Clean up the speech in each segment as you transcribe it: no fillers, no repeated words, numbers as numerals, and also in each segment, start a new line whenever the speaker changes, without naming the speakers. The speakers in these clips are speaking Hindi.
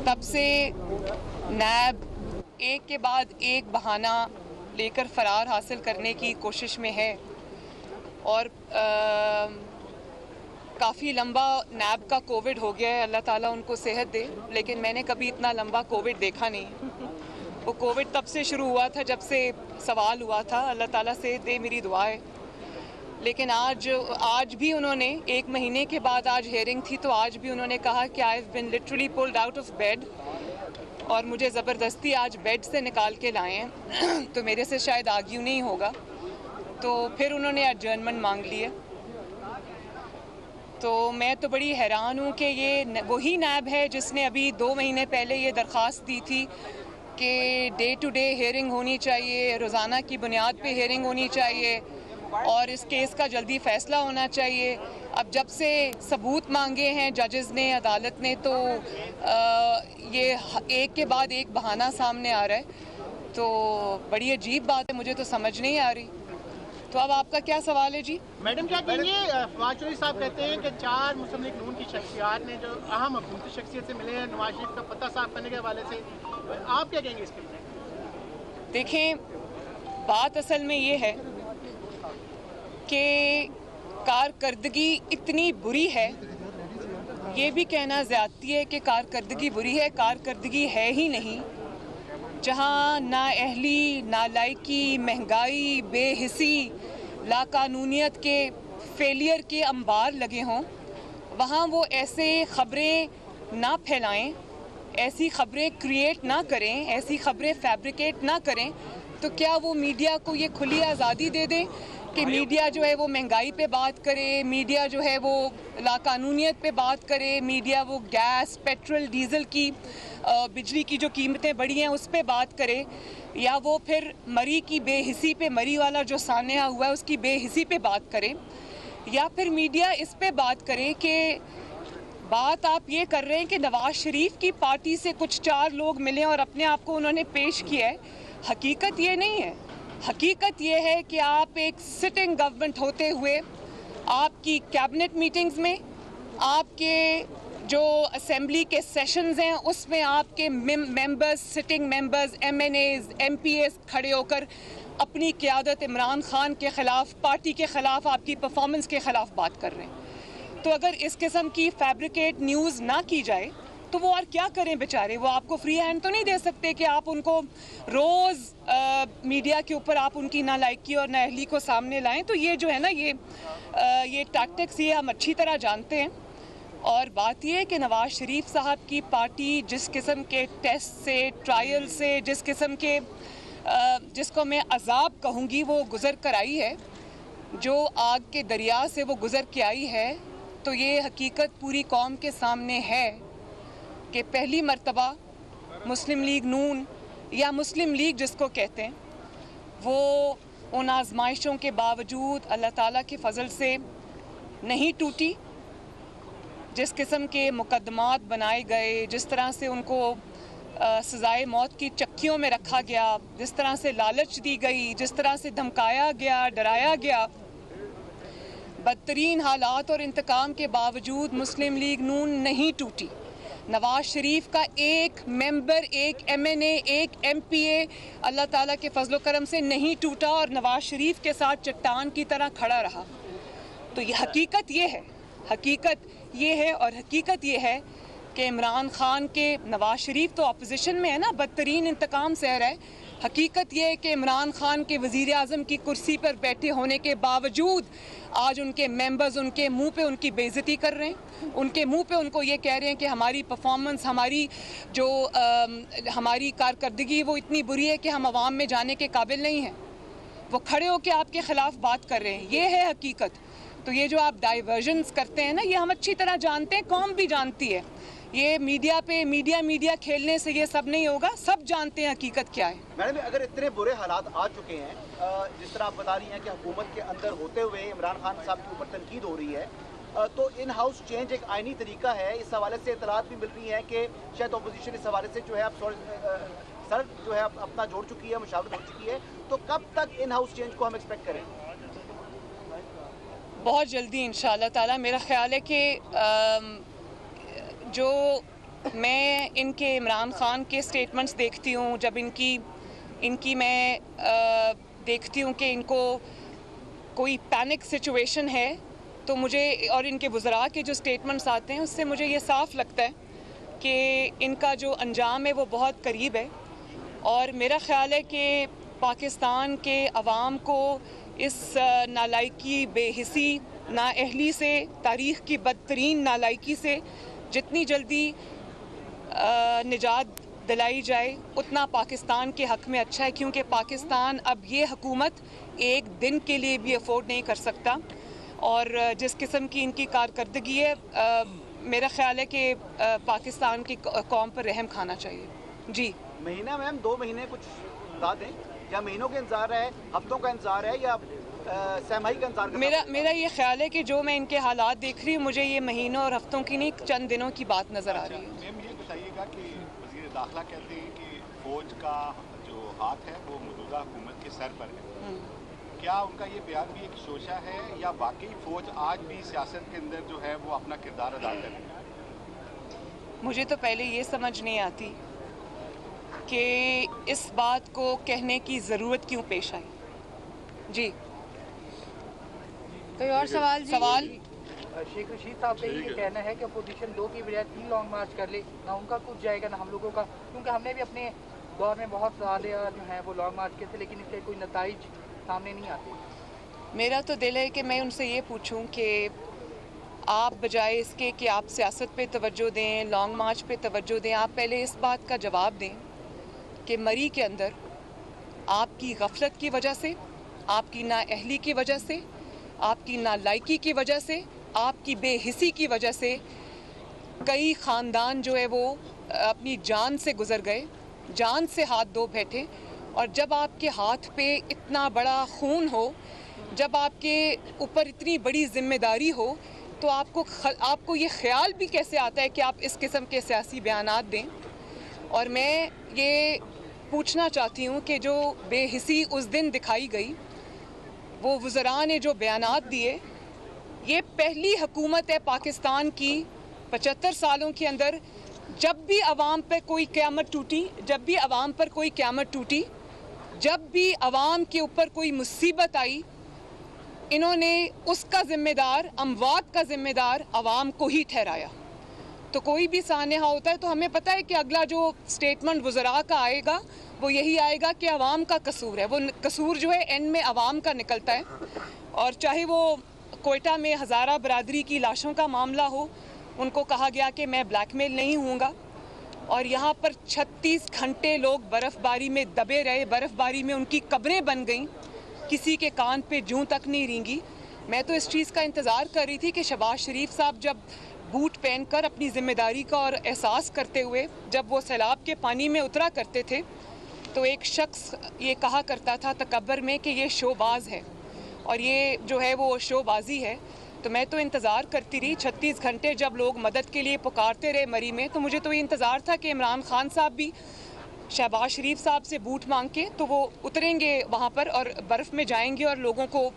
तब से नैब एक के बाद एक बहाना लेकर फरार हासिल करने की कोशिश में है और काफ़ी लंबा नैब का कोविड हो गया है। अल्लाह ताला उनको सेहत दे, लेकिन मैंने कभी इतना लंबा कोविड देखा नहीं। वो कोविड तब से शुरू हुआ था जब से सवाल हुआ था। अल्लाह ताला सेहत दे, मेरी दुआ है। लेकिन आज भी उन्होंने 1 महीने के बाद आज हेयरिंग थी, तो आज भी उन्होंने कहा कि I have been literally pulled out of bed और मुझे ज़बरदस्ती आज बेड से निकाल के लाए हैं। तो मेरे से शायद आर्ग्यू नहीं होगा, तो फिर उन्होंने एडजर्नमेंट मांग ली है। तो मैं तो बड़ी हैरान हूँ कि ये वही नैब है जिसने अभी 2 महीने पहले ये दरख्वास्त दी थी कि डे टू डे हेयरिंग होनी चाहिए, रोज़ाना की बुनियाद पे हेयरिंग होनी चाहिए और इस केस का जल्दी फ़ैसला होना चाहिए। अब जब से सबूत मांगे हैं जजेस ने, अदालत ने, तो ये एक के बाद एक बहाना सामने आ रहा है। तो बड़ी अजीब बात है, मुझे तो समझ नहीं आ रही। तो अब आपका क्या सवाल है जी?
मैडम क्या कहेंगे, फवाद चौधरी साहब कहते हैं कि 4 मुस्लिम लीग नून की शख्सियात ने जो अहम हुकूमती शख्सियत से मिले हैं नवाज शरीफ का पता साफ करने के हवाले से, आप क्या कहेंगे इसके लिए?
देखें, बात असल में ये है कि कारकर्दगी इतनी बुरी है, ये भी कहना ज़्यादती है कि कारकर्दगी बुरी है। कारकर्दगी है ही नहीं। जहाँ नाअहली, नालायकी, महंगाई, बेहिसी, लाकानूनियत के फेलियर के अंबार लगे हों, वहाँ वो ऐसे ख़बरें ना फैलाएं, ऐसी ख़बरें क्रिएट ना करें, ऐसी ख़बरें फैब्रिकेट ना करें। तो क्या वो मीडिया को ये खुली आज़ादी दे दें कि मीडिया जो है वो महंगाई पे बात करे, मीडिया जो है वो लाकानूनियत पे बात करे, मीडिया वो गैस, पेट्रोल, डीज़ल की, बिजली की जो कीमतें बढ़ी हैं उस पे बात करे, या वो फिर मरी की बेहिसी पे, मरी वाला जो सान्या हुआ है उसकी बेहिसी पे बात करे, या फिर मीडिया इस पे बात करे कि बात आप ये कर रहे हैं कि नवाज शरीफ की पार्टी से कुछ 4 लोग मिले और अपने आप को उन्होंने पेश किया है। हकीकत ये नहीं है। हकीकत ये है कि आप एक सिटिंग गवर्नमेंट होते हुए आपकी कैबिनेट मीटिंग्स में, आपके जो असेंबली के सेशंस हैं उसमें आपके members, sitting members, MNAs, MPAs खड़े होकर अपनी क़यादत इमरान खान के ख़िलाफ़, पार्टी के ख़िलाफ़, आपकी परफॉर्मेंस के ख़िलाफ़ बात कर रहे हैं। तो अगर इस किस्म की फैब्रिकेट न्यूज़ ना की जाए तो वो और क्या करें बेचारे? वो आपको फ्री हैंड तो नहीं दे सकते कि आप उनको रोज़ मीडिया के ऊपर आप उनकी नालायकी और नाअहली को सामने लाएं। तो ये जो है ना, ये टैक्टिक्स ये हम अच्छी तरह जानते हैं। और बात यह है कि नवाज शरीफ साहब की पार्टी जिस किस्म के टेस्ट से, ट्रायल से, जिस किस्म के जिसको मैं अजाब कहूँगी वो गुज़र कर आई है, जो आग के दरिया से वो गुज़र के आई है, तो ये हकीकत पूरी कौम के सामने है कि पहली मर्तबा मुस्लिम लीग नून या मुस्लिम लीग जिसको कहते हैं, वो उन आजमाइशों के बावजूद अल्लाह ताला के फ़ज़ल से नहीं टूटी। जिस किस्म के मुकदमात बनाए गए, जिस तरह से उनको सज़ाए मौत की चक्कियों में रखा गया, जिस तरह से लालच दी गई, जिस तरह से धमकाया गया, डराया गया, बदतरीन हालात और इंतकाम के बावजूद मुस्लिम लीग नून नहीं टूटी। नवाज शरीफ का एक मेंबर, एक MNA, एक MPA अल्लाह ताला के फजलो करम से नहीं टूटा और नवाज शरीफ के साथ चट्टान की तरह खड़ा रहा। तो ये हकीकत ये है, हकीकत ये है। और हकीकत ये है कि इमरान खान के, नवाज शरीफ तो अपोजिशन में है ना, बदतरीन इंतकाम सह रहा है। हकीकत ये है कि इमरान खान के वज़ीर आज़म की कुर्सी पर बैठे होने के बावजूद आज उनके मेंबर्स उनके मुंह पे उनकी बेइज्जती कर रहे हैं, उनके मुंह पे उनको ये कह रहे हैं कि हमारी परफॉर्मेंस, हमारी जो हमारी कारकर्दगी वो इतनी बुरी है कि हम अवाम में जाने के काबिल नहीं हैं। वो खड़े होकर आपके ख़िलाफ़ बात कर रहे हैं। ये है हकीकत। तो ये जो आप डाइवर्जन्स करते हैं ना, ये हम अच्छी तरह जानते हैं, कौम भी जानती है। ये मीडिया पे मीडिया खेलने से ये सब नहीं होगा, सब जानते हैं हकीकत क्या है।
मैडम, अगर इतने बुरे हालात आ चुके हैं, जिस तरह आप बता रही हैं कि हुकूमत के अंदर होते हुए इमरान खान साहब के ऊपर तनकीद हो रही है, तो इन हाउस चेंज एक आइनी तरीका है। इस हवाले से इतलात भी मिल रही है कि शायद अपोजिशन इस हवाले से जो है अब सर जो है अपना जोड़ चुकी है, मुशावरत हो चुकी है। तो कब तक इन हाउस चेंज को हम एक्सपेक्ट करें?
बहुत जल्दी इंशाअल्लाह ताला। मेरा ख्याल है कि जो मैं इनके इमरान खान के स्टेटमेंट्स देखती हूँ, जब इनकी मैं देखती हूँ कि इनको कोई पैनिक सिचुएशन है, तो मुझे और इनके वज़रा के जो स्टेटमेंट्स आते हैं उससे मुझे ये साफ लगता है कि इनका जो अंजाम है वो बहुत करीब है। और मेरा ख़्याल है कि पाकिस्तान के अवाम को इस नालायकी, बेहिसी, नाअहली से, तारीख़ की बदतरीन नालायकी से जितनी जल्दी निजात दिलाई जाए उतना पाकिस्तान के हक़ में अच्छा है, क्योंकि पाकिस्तान अब ये हुकूमत एक दिन के लिए भी अफोर्ड नहीं कर सकता। और जिस किस्म की इनकी कारकर्दगी है, मेरा ख्याल है कि पाकिस्तान की कौम पर रहम खाना चाहिए। जी
महीना मैम 2 महीने कुछ बता दें, क्या महीनों का इंतजार है, हफ्तों का इंतजार है, या सहमाही का इंतजार?
मेरा ये ख्याल है कि जो मैं इनके हालात देख रही हूँ, मुझे ये महीनों और हफ्तों की नहीं, चंद दिनों की बात नज़र आ रही है।
मैम ये बताइएगा कि वज़ीर दाखिला कहते हैं कि फ़ौज का जो हाथ है वो मौजूदा हुकूमत के सर पर है, क्या उनका ये बयान भी एक शोशा है या वाकई फ़ौज आज भी सियासत के अंदर जो है वो अपना किरदार अदा कर रही है?
मुझे तो पहले ये समझ नहीं आती कि इस बात को कहने की ज़रूरत क्यों पेश आई। जी
कोई और सवाल?
शेख रशीद साहब का ये कहना है कि अपोजिशन 2 की बजाय 3 लॉन्ग मार्च कर ले, ना उनका कुछ जाएगा ना हम लोगों का, क्योंकि हमने भी अपने दौर में बहुत ज़्यादा जो है वो लॉन्ग मार्च किए थे, लेकिन इसके कोई नताइज सामने नहीं आते।
मेरा तो दिल है कि मैं उनसे ये पूछूं कि आप बजाय इसके कि आप सियासत पे तवज्जो दें, लॉन्ग मार्च पे तवज्जो दें, आप पहले इस बात का जवाब दें कि मरी के अंदर आपकी गफलत की वजह से, आपकी नाअहली की वजह से, आपकी नालायकी की वजह से, आपकी बेहिसी की वजह से कई ख़ानदान जो है वो अपनी जान से गुज़र गए, जान से हाथ धो बैठे। और जब आपके हाथ पे इतना बड़ा खून हो, जब आपके ऊपर इतनी बड़ी जिम्मेदारी हो, तो आपको ये ख्याल भी कैसे आता है कि आप इस किस्म के सियासी बयानात दें। और मैं ये पूछना चाहती हूँ कि जो बेहिसी उस दिन दिखाई गई, वो वज़रा ने जो बयानात दिए, ये पहली हुकूमत है पाकिस्तान की 75 सालों के अंदर जब भी अवाम पर कोई क़यामत टूटी, जब भी अवाम पर कोई क़यामत टूटी, जब भी अवाम के ऊपर कोई मुसीबत आई, इन्होंने उसका ज़िम्मेदार, अमवात का ज़िम्मेदार अवाम को ही ठहराया। तो कोई भी सानहा होता है तो हमें पता है कि अगला जो स्टेटमेंट वज़रा का आएगा वो यही आएगा कि अवाम का कसूर है। वो कसूर जो है एंड में अवाम का निकलता है। और चाहे वो कोयटा में हज़ारा बरादरी की लाशों का मामला हो, उनको कहा गया कि मैं ब्लैकमेल नहीं हूँगा, और यहाँ पर 36 घंटे लोग बर्फ़बारी में दबे रहे, बर्फ़बारी में उनकी कब्रें बन गईं, किसी के कान पे जूं तक नहीं रेंगी। मैं तो इस चीज़ का इंतज़ार कर रही थी कि शहबाज शरीफ साहब जब बूट पहनकर अपनी ज़िम्मेदारी का और एहसास करते हुए जब वो सैलाब के पानी में उतरा करते थे, तो एक शख्स ये कहा करता था तकब्बर में कि ये शोबाज है, और ये जो है वो शोबाजी है। तो मैं तो इंतज़ार करती रही 36 घंटे, जब लोग मदद के लिए पुकारते रहे मरी में, तो मुझे तो ये इंतज़ार था कि इमरान खान साहब भी शहबाज शरीफ साहब से बूट मांग के तो वो उतरेंगे वहाँ पर और बर्फ़ में जाएंगे और लोगों को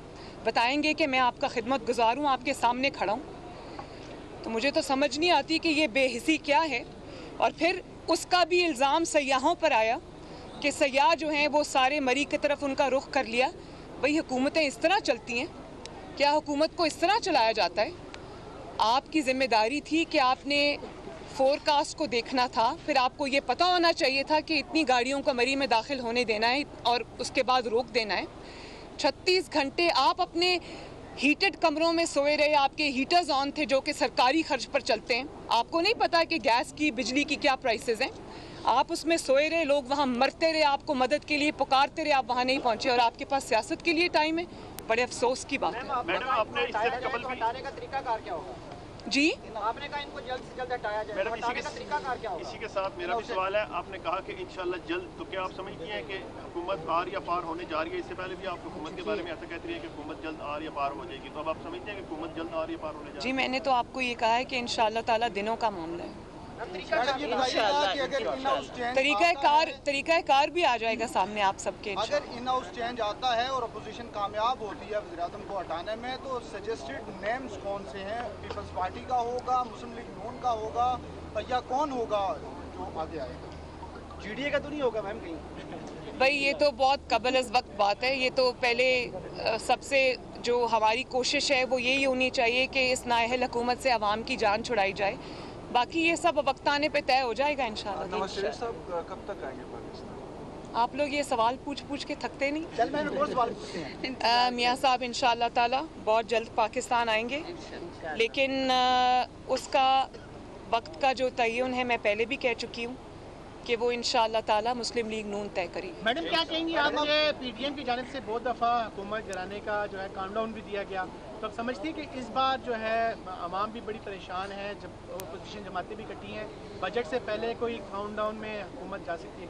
बताएंगे कि मैं आपका खिदमत गुज़ार हूँ, आपके सामने खड़ा हूँ। तो मुझे तो समझ नहीं आती कि ये बेहिसी क्या है। और फिर उसका भी इल्ज़ाम सयाहों पर आया कि सयाह जो हैं वो सारे मरी की तरफ उनका रुख कर लिया। भाई हुकूमतें इस तरह चलती हैं क्या? हुकूमत को इस तरह चलाया जाता है? आपकी ज़िम्मेदारी थी कि आपने फोरकास्ट को देखना था, फिर आपको ये पता होना चाहिए था कि इतनी गाड़ियों को मरी में दाखिल होने देना है और उसके बाद रोक देना है। 36 घंटे आप अपने हीटेड कमरों में सोए रहे, आपके हीटर्स ऑन थे जो कि सरकारी खर्च पर चलते हैं। आपको नहीं पता कि गैस की, बिजली की क्या प्राइसेस हैं। आप उसमें सोए रहे, लोग वहाँ मरते रहे, आपको मदद के लिए पुकारते रहे, आप वहाँ नहीं पहुँचे, और आपके पास सियासत के लिए टाइम है। बड़े अफसोस की बात है।
मैडम आपने इससे कबल भी
हटाने का तरीकाकार क्या होगा?
जी
आपने कहा इनको जल्द से जल्द हटाया जाए,
मैडम
हटाने का तरीकाकार क्या होगा?
इसी के साथ मेरा भी सवाल है, आपने कहा कि इंशाल्लाह जल्द, तो क्या आप समझती हैं कि हुकूमत आर या पार होने जा रही है? इससे पहले भी आप हुकूमत के बारे में ऐसा कहती रही है कि हुकूमत जल्द आर या पार हो जाएगी, तो अब आप समझते हैं कि हुकूमत जल्द आर या पार होने जा रही है?
जी, मैंने तो आपको ये कहा है कि इंशाअल्लाह ताला दिनों का मामला है। तरीक़ाकार भी आ जाएगा सामने आप सबके।
अगर इन हाउस चेंज आता है और अपोजिशन कामयाब होती है वज़ीर-ए-आज़म को हटाने में, तो सजेस्टेड नेम्स कौन से हैं? पीपल्स पार्टी का होगा, मुस्लिम लीग नून का होगा, या कौन होगा जो आगे आएगा?
GDA का तो नहीं होगा मैम कहीं?
भाई ये तो बहुत कबल अज़ वक्त बात है। ये तो पहले सबसे जो हमारी कोशिश है वो यही होनी चाहिए कि इस नाअहल हुकूमत से अवाम की जान छुड़ाई जाए। बाकी ये सब वक्त आने पे तय हो जाएगा इंशाल्लाह।
नवाज शरीफ साहब कब तक आएंगे पाकिस्तान?
आप लोग ये सवाल पूछ पूछ के थकते नहीं?
चल मैम एक और सवाल पूछते हैं।
मियाँ साहब इंशाल्लाह ताला बहुत जल्द पाकिस्तान आएंगे, लेकिन उसका वक्त का जो तयन है मैं पहले भी कह चुकी हूँ कि वो इंशाल्लाह ताला मुस्लिम लीग नून तय करेगी।
मैडम क्या कहेंगी आप? ये PDM की जानिब से बहुत दफ़ा हुकूमत गिराने का जो है काउंटडाउन भी दिया गया, तो आप समझती हैं कि इस बार जो है आवाम भी बड़ी परेशान है, जब अपोजिशन जमातें भी इकट्ठी हैं, बजट से पहले कोई काउंटडाउन में हुकूमत जा सकती है?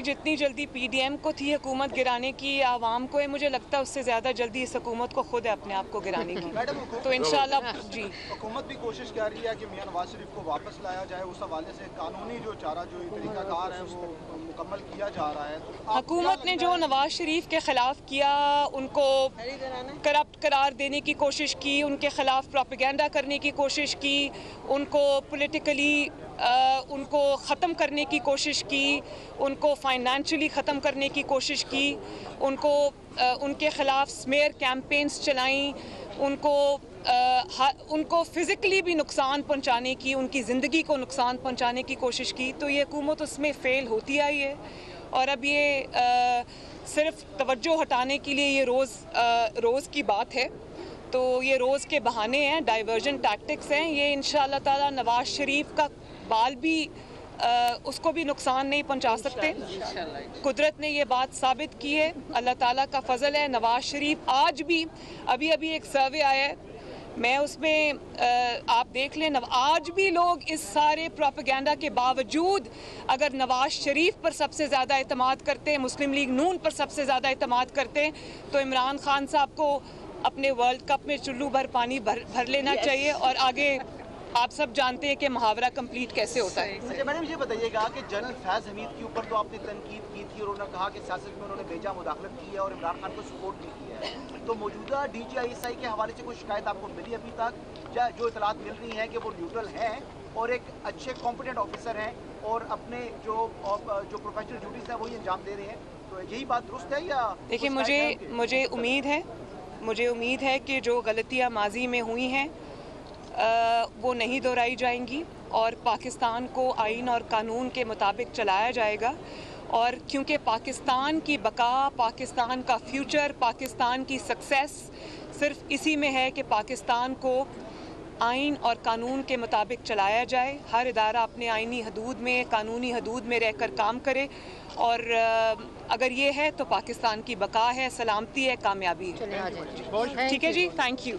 जितनी जल्दी PDM को थी हुकूमत गिराने की आवाम को है, मुझे लगता है उससे ज़्यादा जल्दी इस हुकूमत को खुद है अपने आप को गिराने की।
मैडम
तो इंशाल्लाह जी
हुकूमत भी कोशिश कर रही है कि मियां नवाज शरीफ को वापस लाया जाए, उस हवाले से कानूनी जो चारा जो तरीकाकार है वो मुकम्मल किया जा रहा है। तो
हुकूमत ने जो नवाज शरीफ के ख़िलाफ़ किया, उनको करप्ट करार देने की कोशिश की, उनके ख़िलाफ़ प्रोपेगेंडा करने की कोशिश की, उनको पॉलिटिकली उनको ख़त्म करने की कोशिश की, उनको फाइनेंशियली ख़त्म करने की कोशिश की, उनको उनके ख़िलाफ़ स्मेयर कैंपेन्स चलाई, उनको फ़िज़िकली भी नुकसान पहुंचाने की, उनकी ज़िंदगी को नुकसान पहुंचाने की कोशिश की। तो ये हुकूमत उसमें फ़ेल होती आई है और अब ये सिर्फ तवज्जो हटाने के लिए ये रोज़ की बात है। तो ये रोज़ के बहाने हैं, डाइवर्जन टैक्टिक्स हैं। ये इंशाअल्लाह ताला नवाज शरीफ का बाल भी उसको भी नुकसान नहीं पहुंचा सकते। कुदरत ने ये बात साबित की है, अल्लाह ताला का फजल है। नवाज शरीफ आज भी अभी एक सर्वे आया है, मैं उसमें आप देख लें, आज भी लोग इस सारे प्रोपेगेंडा के बावजूद अगर नवाज शरीफ पर सबसे ज़्यादा एतमाद करते हैं, मुस्लिम लीग नून पर सबसे ज़्यादा एतमाद करते हैं, तो इमरान खान साहब को अपने वर्ल्ड कप में चुल्लू भर पानी भर लेना चाहिए। और आगे आप सब जानते हैं कि मुहावरा कंप्लीट कैसे होता है।
अच्छा मैडम ये बताइएगा कि जनरल फैज़ हमीद के ऊपर तो आपने तनकीद की थी और उन्होंने कहा कि सियासत में उन्होंने बेजा मुदाखलत की है और इमरान खान को सपोर्ट भी किया है, तो मौजूदा DGISI के हवाले से कोई शिकायत आपको मिली अभी तक, या जो इतलात मिल रही हैं कि वो न्यूट्रल हैं और एक अच्छे कॉम्पिटेंट ऑफिसर हैं और अपने जो प्रोफेशनल ड्यूटीज़ हैं वही अंजाम दे रहे हैं, तो यही बात दुरुस्त है या?
देखिए मुझे उम्मीद है कि जो गलतियाँ माजी में हुई हैं वो नहीं दोहराई जाएंगी और पाकिस्तान को आइन और कानून के मुताबिक चलाया जाएगा। और क्योंकि पाकिस्तान की बका, पाकिस्तान का फ्यूचर, पाकिस्तान की सक्सेस सिर्फ इसी में है कि पाकिस्तान को आइन और कानून के मुताबिक चलाया जाए। हर इदारा अपने आइनी हदूद में, कानूनी हदूद में रहकर काम करे और अगर ये है तो पाकिस्तान की बका है, सलामती है, कामयाबी है। ठीक है जी, थैंक यू।